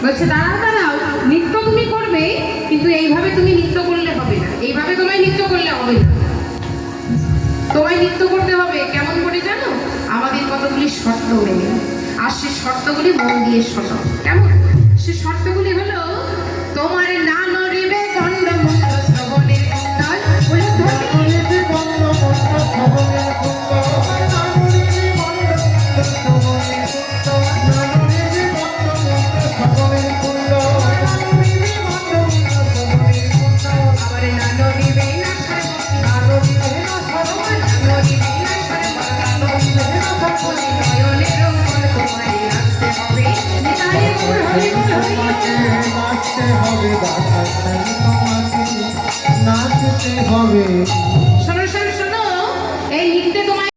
বলছে দাঁড়াও দাঁড়াও, নৃত্য তুমি করবে, কিন্তু এইভাবে তুমি নৃত্য করলে হবে না, এইভাবে তোমায় নৃত্য করলে হবে না। তোমায় নৃত্য করতে হবে কেমন করে জানো? আমাদের কতগুলি শর্ত মেনে, আর সে শর্তগুলি মন দিয়ে শোনো। কেমন সে শর্তগুলি হলো, তোমার না নড়িবে গণ্ডমুণ্ড শ্রবণের কুণ্ডল, বলে ধরিবে গণ্ডমুণ্ড শ্রবণের কুণ্ডল, নাচতে হবে